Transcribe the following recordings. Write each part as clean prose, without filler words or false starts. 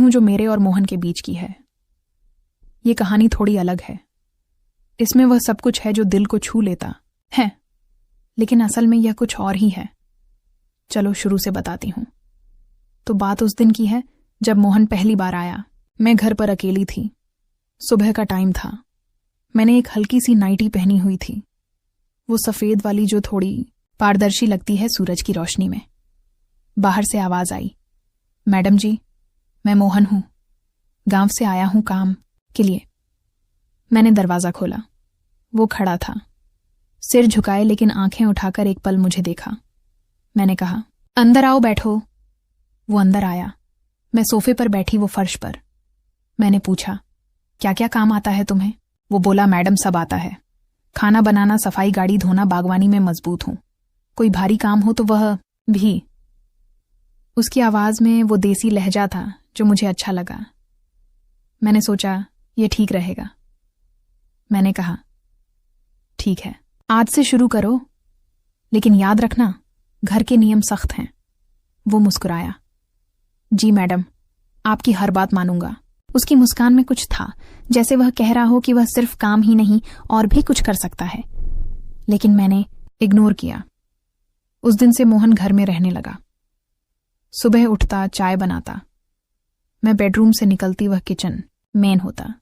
हूं जो मेरे और मोहन के बीच की है। ये कहानी थोड़ी अलग है। इसमें वह सब कुछ है जो दिल को छू लेता है, लेकिन असल में यह कुछ और ही है। चलो शुरू से बताती हूं। तो बात उस दिन की है जब मोहन पहली बार आया। मैं घर पर अकेली थी। सुबह का टाइम था। मैंने एक हल्की सी नाइटी पहनी हुई थी, वो सफेद वाली जो थोड़ी पारदर्शी लगती है सूरज की रोशनी में। बाहर से आवाज आई, मैडम जी, मैं मोहन हूं, गांव से आया हूं काम के लिए। मैंने दरवाजा खोला। वो खड़ा था, सिर झुकाए लेकिन आंखें उठाकर एक पल मुझे देखा। मैंने कहा, अंदर आओ, बैठो। वो अंदर आया। मैं सोफे पर बैठी, वो फर्श पर। मैंने पूछा, क्या क्या काम आता है तुम्हें? वो बोला, मैडम सब आता है, खाना बनाना, सफाई, गाड़ी धोना, बागवानी में मजबूत हूं, कोई भारी काम हो तो वह भी। उसकी आवाज में वो देसी लहजा था जो मुझे अच्छा लगा। मैंने सोचा ये ठीक रहेगा। मैंने कहा, ठीक है, आज से शुरू करो, लेकिन याद रखना घर के नियम सख्त हैं। वो मुस्कुराया, जी मैडम, आपकी हर बात मानूंगा। उसकी मुस्कान में कुछ था, जैसे वह कह रहा हो कि वह सिर्फ काम ही नहीं और भी कुछ कर सकता है। लेकिन मैंने इग्नोर किया। उस दिन से मोहन घर में रहने लगा। सुबह उठता, चाय बनाता, मैं बेडरूम से निकलती, वह किचन मेन होता।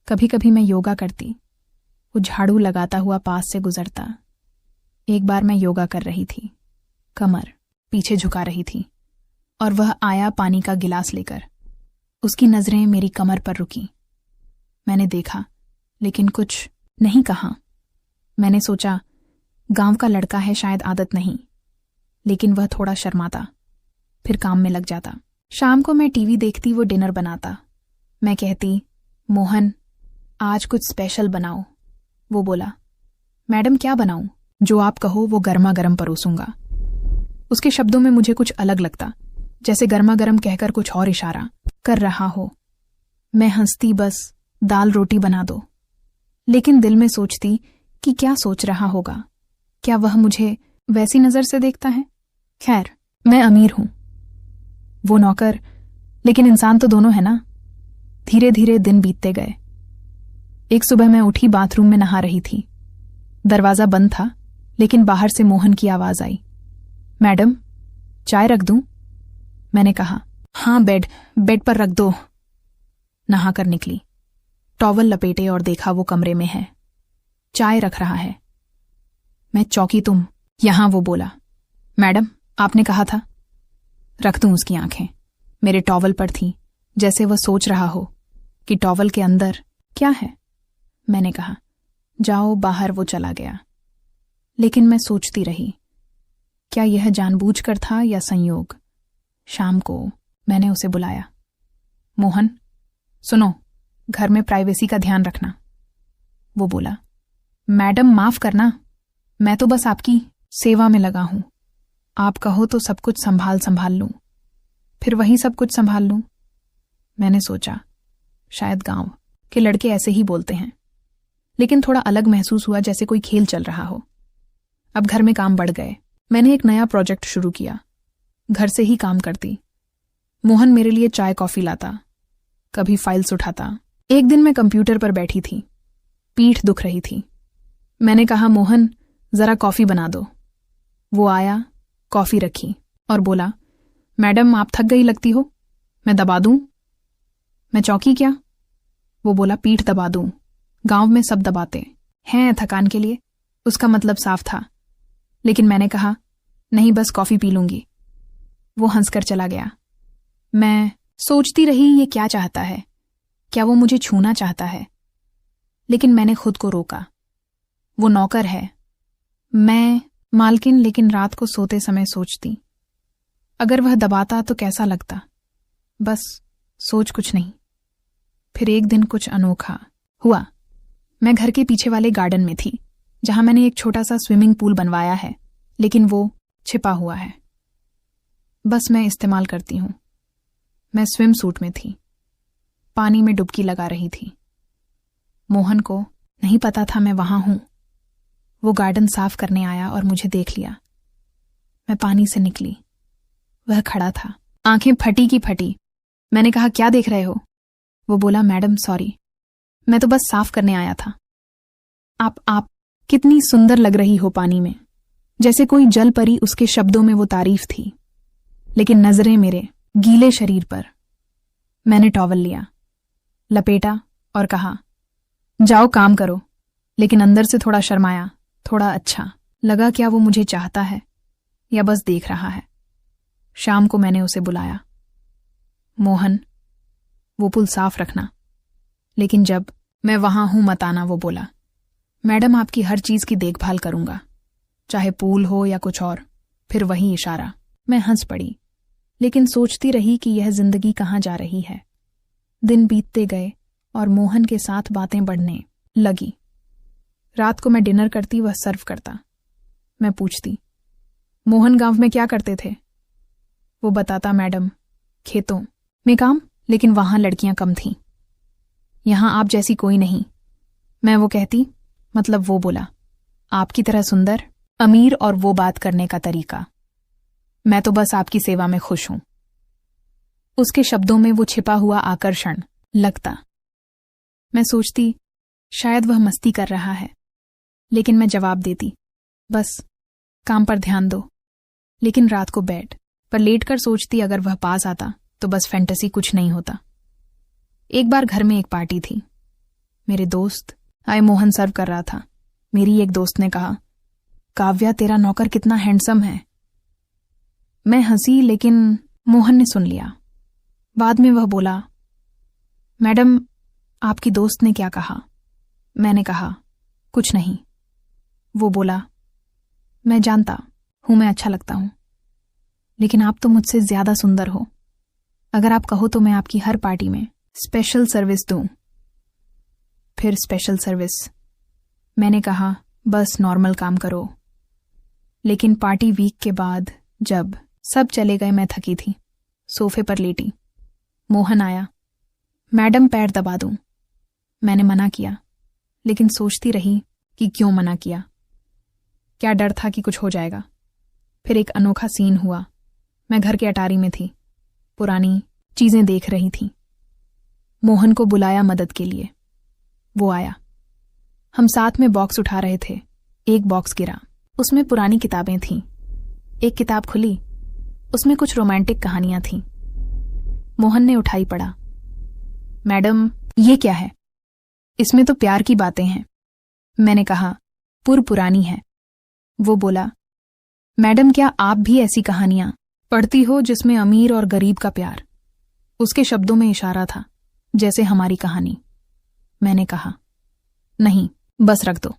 कभी कभी मैं योगा करती, वो झाड़ू लगाता हुआ पास से गुजरता। एक बार मैं योगा कर रही थी, कमर पीछे झुका रही थी, और वह आया पानी का गिलास लेकर। उसकी नजरें मेरी कमर पर रुकी। मैंने देखा, लेकिन कुछ नहीं कहा। मैंने सोचा गांव का लड़का है, शायद आदत नहीं। लेकिन वह थोड़ा शर्माता, फिर काम में लग जाता। शाम को मैं टीवी देखती, वो डिनर बनाता। मैं कहती, मोहन आज कुछ स्पेशल बनाओ। वो बोला, मैडम क्या बनाऊं? जो आप कहो वो गर्मा गर्म परोसूंगा। उसके शब्दों में मुझे कुछ अलग लगता, जैसे गर्मा गर्म कहकर कुछ और इशारा कर रहा हो। मैं हंसती, बस दाल रोटी बना दो। लेकिन दिल में सोचती कि क्या सोच रहा होगा, क्या वह मुझे वैसी नजर से देखता है? खैर, मैं अमीर हूं, वो नौकर, लेकिन इंसान तो दोनों है ना। धीरे धीरे दिन बीतते गए। एक सुबह मैं उठी, बाथरूम में नहा रही थी। दरवाजा बंद था, लेकिन बाहर से मोहन की आवाज आई, मैडम चाय रख दूं? मैंने कहा, हाँ, बेड पर रख दो। नहाकर निकली, टॉवल लपेटे और देखा वो कमरे में है, चाय रख रहा है। मैं चौंकी, तुम यहां? वो बोला, मैडम आपने कहा था। रख दूं? उसकी आंखें मेरे टॉवल पर थीं, जैसे वह सोच रहा हो कि टॉवल के अंदर क्या है। मैंने कहा, जाओ बाहर। वो चला गया। लेकिन मैं सोचती रही, क्या यह जानबूझकर था या संयोग? शाम को मैंने उसे बुलाया, मोहन सुनो, घर में प्राइवेसी का ध्यान रखना। वो बोला, मैडम माफ करना, मैं तो बस आपकी सेवा में लगा हूं। आप कहो तो सब कुछ संभाल लूं, फिर वही सब कुछ संभाल लूं। मैंने सोचा शायद गांव के लड़के ऐसे ही बोलते हैं, लेकिन थोड़ा अलग महसूस हुआ, जैसे कोई खेल चल रहा हो। अब घर में काम बढ़ गए। मैंने एक नया प्रोजेक्ट शुरू किया, घर से ही काम करती। मोहन मेरे लिए चाय कॉफी लाता, कभी फाइल्स उठाता। एक दिन मैं कंप्यूटर पर बैठी थी, पीठ दुख रही थी। मैंने कहा, मोहन जरा कॉफी बना दो। वो आया, कॉफी रखी और बोला, मैडम आप थक गई लगती हो, मैं दबा दूं? मैं चौंकी, क्या? वो बोला, पीठ दबा दूं? गांव में सब दबाते हैं थकान के लिए। उसका मतलब साफ था, लेकिन मैंने कहा, नहीं बस कॉफी पी लूंगी। वो हंसकर चला गया। मैं सोचती रही, ये क्या चाहता है? क्या वो मुझे छूना चाहता है? लेकिन मैंने खुद को रोका। वो नौकर है, मैं मालकिन। लेकिन रात को सोते समय सोचती, अगर वह दबाता तो कैसा लगता? बस सोच कुछ नहीं। फिर एक दिन कुछ अनोखा हुआ। मैं घर के पीछे वाले गार्डन में थी, जहां मैंने एक छोटा सा स्विमिंग पूल बनवाया है, लेकिन वो छिपा हुआ है, बस मैं इस्तेमाल करती हूं। मैं स्विम सूट में थी, पानी में डुबकी लगा रही थी। मोहन को नहीं पता था मैं वहां हूं। वो गार्डन साफ करने आया और मुझे देख लिया। मैं पानी से निकली, वह खड़ा था, आंखें फटी की फटी। मैंने कहा क्या देख रहे हो? वो बोला मैडम सॉरी, मैं तो बस साफ करने आया था। आप कितनी सुंदर लग रही हो पानी में। जैसे कोई जल परी उसके शब्दों में वो तारीफ थी, लेकिन नजरें मेरे गीले शरीर पर। मैंने टॉवल लिया, लपेटा और कहा जाओ काम करो, लेकिन अंदर से थोड़ा शर्माया, थोड़ा अच्छा लगा क्या वो मुझे चाहता है या बस देख रहा है। शाम को मैंने उसे बुलाया। मोहन, वो पुल साफ रखना, लेकिन जब मैं वहां हूं मत आना। वो बोला मैडम आपकी हर चीज की देखभाल करूंगा, चाहे पूल हो या कुछ और। फिर वही इशारा। मैं हंस पड़ी, लेकिन सोचती रही कि यह जिंदगी कहाँ जा रही है। दिन बीतते गए और मोहन के साथ बातें बढ़ने लगी। रात को मैं डिनर करती, वह सर्व करता। मैं पूछती मोहन गांव में क्या करते थे? वो बताता मैडम खेतों में काम, लेकिन वहां लड़कियां कम थीं। यहां आप जैसी कोई नहीं। मैं वो कहती, मतलब वो बोला आपकी तरह सुंदर, अमीर और वो बात करने का तरीका। मैं तो बस आपकी सेवा में खुश हूं। उसके शब्दों में वो छिपा हुआ आकर्षण लगता। मैं सोचती शायद वह मस्ती कर रहा है, लेकिन मैं जवाब देती बस काम पर ध्यान दो। लेकिन रात को बेड पर लेटकर सोचती अगर वह पास आता तो बस फैंटेसी कुछ नहीं होता। एक बार घर में एक पार्टी थी। मेरे दोस्त आए। मोहन सर्व कर रहा था। मेरी एक दोस्त ने कहा काव्या तेरा नौकर कितना हैंडसम है। मैं हंसी, लेकिन मोहन ने सुन लिया। बाद में वह बोला मैडम आपकी दोस्त ने क्या कहा? मैंने कहा कुछ नहीं। वो बोला मैं जानता हूं मैं अच्छा लगता हूं, लेकिन आप तो मुझसे ज्यादा सुंदर हो। अगर आप कहो तो मैं आपकी हर पार्टी में स्पेशल सर्विस दूं। फिर स्पेशल सर्विस। मैंने कहा बस नॉर्मल काम करो। लेकिन पार्टी वीक के बाद जब सब चले गए, मैं थकी थी, सोफे पर लेटी। मोहन आया। मैडम पैर दबा दूं। मैंने मना किया, लेकिन सोचती रही कि क्यों मना किया। क्या डर था कि कुछ हो जाएगा। फिर एक अनोखा सीन हुआ। मैं घर के अटारी में थी, पुरानी चीजें देख रही थी। मोहन को बुलाया मदद के लिए। वो आया। हम साथ में बॉक्स उठा रहे थे। एक बॉक्स गिरा, उसमें पुरानी किताबें थीं। एक किताब खुली, उसमें कुछ रोमांटिक कहानियां थीं। मोहन ने उठाई पढ़ा। मैडम ये क्या है? इसमें तो प्यार की बातें हैं। मैंने कहा पुरानी है। वो बोला मैडम क्या आप भी ऐसी कहानियां पढ़ती हो जिसमें अमीर और गरीब का प्यार? उसके शब्दों में इशारा था, जैसे हमारी कहानी। मैंने कहा नहीं, बस रख दो।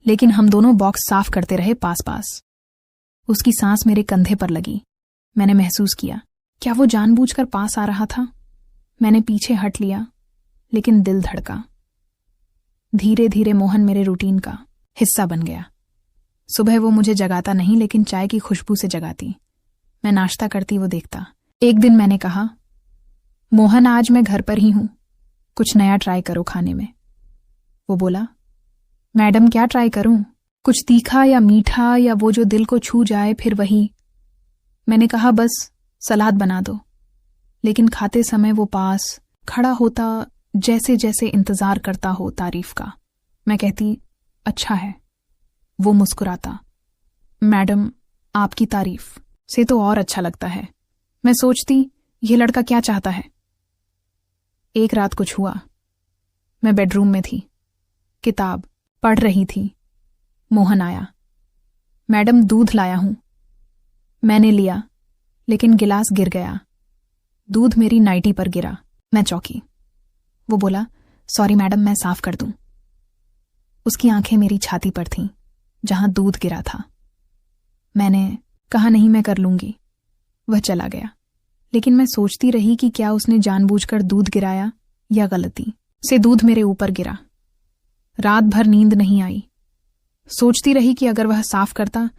लेकिन हम दोनों बॉक्स साफ करते रहे पास पास। उसकी सांस मेरे कंधे पर लगी। मैंने महसूस किया क्या वो जानबूझकर पास आ रहा था। मैंने पीछे हट लिया, लेकिन दिल धड़का। धीरे धीरे मोहन मेरे रूटीन का हिस्सा बन गया। सुबह वो मुझे जगाता नहीं, लेकिन चाय की खुशबू से जगाती। मैं नाश्ता करती, वो देखता। एक दिन मैंने कहा मोहन आज मैं घर पर ही हूं, कुछ नया ट्राई करो खाने में। वो बोला मैडम क्या ट्राई करूं? कुछ तीखा या मीठा या वो जो दिल को छू जाए, फिर वही। मैंने कहा बस सलाद बना दो। लेकिन खाते समय वो पास खड़ा होता, जैसे जैसे इंतजार करता हो तारीफ का। मैं कहती अच्छा है। वो मुस्कुराता मैडम आपकी तारीफ से तो और अच्छा लगता है। मैं सोचती ये लड़का क्या चाहता है। एक रात कुछ हुआ। मैं बेडरूम में थी, किताब पढ़ रही थी। मोहन आया। मैडम दूध लाया हूं। मैंने लिया, लेकिन गिलास गिर गया। दूध मेरी नाइटी पर गिरा। मैं चौंकी। वो बोला सॉरी मैडम, मैं साफ कर दूं। उसकी आंखें मेरी छाती पर थीं, जहां दूध गिरा था। मैंने कहा नहीं, मैं कर लूंगी। वह चला गया, लेकिन मैं सोचती रही कि क्या उसने जानबूझकर दूध गिराया या गलती से दूध मेरे ऊपर गिरा। रात भर नींद नहीं आई। सोचती रही कि अगर वह साफ करता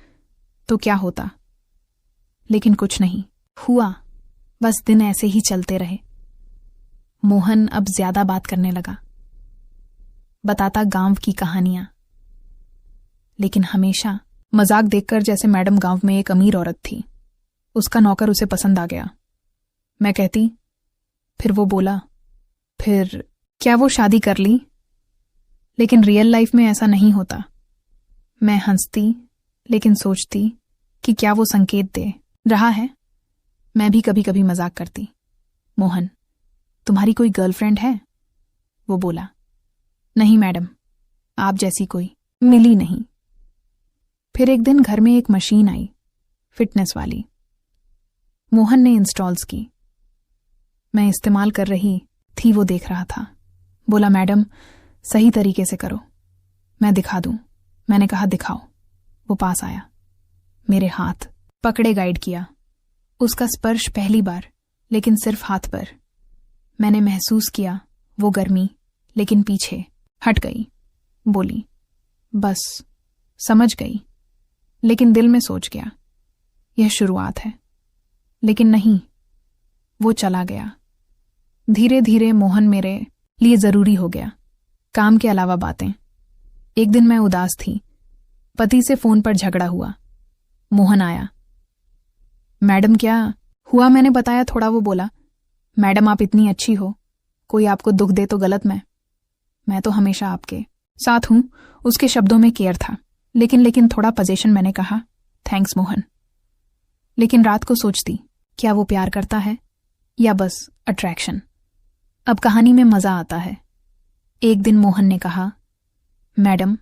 तो क्या होता, लेकिन कुछ नहीं हुआ। बस दिन ऐसे ही चलते रहे। मोहन अब ज्यादा बात करने लगा, बताता गांव की कहानियां, लेकिन हमेशा मजाक देखकर, जैसे मैडम गांव में एक अमीर औरत थी, उसका नौकर उसे पसंद आ गया। मैं कहती फिर वो बोला, फिर क्या वो शादी कर ली? लेकिन रियल लाइफ में ऐसा नहीं होता। मैं हंसती लेकिन सोचती कि क्या वो संकेत दे रहा है। मैं भी कभी कभी मजाक करती, मोहन तुम्हारी कोई गर्लफ्रेंड है? वो बोला, नहीं मैडम, आप जैसी कोई मिली नहीं। फिर एक दिन घर में एक मशीन आई, फिटनेस वाली। मोहन ने इंस्टॉल्स की। मैं इस्तेमाल कर रही थी, वो देख रहा था। बोला, मैडम सही तरीके से करो, मैं दिखा दूं। मैंने कहा, दिखाओ। वो पास आया, मेरे हाथ पकड़े गाइड किया। उसका स्पर्श पहली बार, लेकिन सिर्फ हाथ पर। मैंने महसूस किया वो गर्मी, लेकिन पीछे हट गई। बोली, बस समझ गई। लेकिन दिल में सोच गया, यह शुरुआत है। लेकिन नहीं, वो चला गया। धीरे धीरे मोहन मेरे लिए जरूरी हो गया, काम के अलावा बातें। एक दिन मैं उदास थी, पति से फोन पर झगड़ा हुआ। मोहन आया। मैडम क्या हुआ? मैंने बताया थोड़ा। वो बोला, मैडम आप इतनी अच्छी हो, कोई आपको दुख दे तो गलत मैं तो हमेशा आपके साथ हूं। उसके शब्दों में केयर था, लेकिन थोड़ा पोजीशन। मैंने कहा, थैंक्स मोहन। लेकिन रात को सोचती, क्या वो प्यार करता है या बस अट्रैक्शन? अब कहानी में मजा आता है। एक दिन मोहन ने कहा, मैडम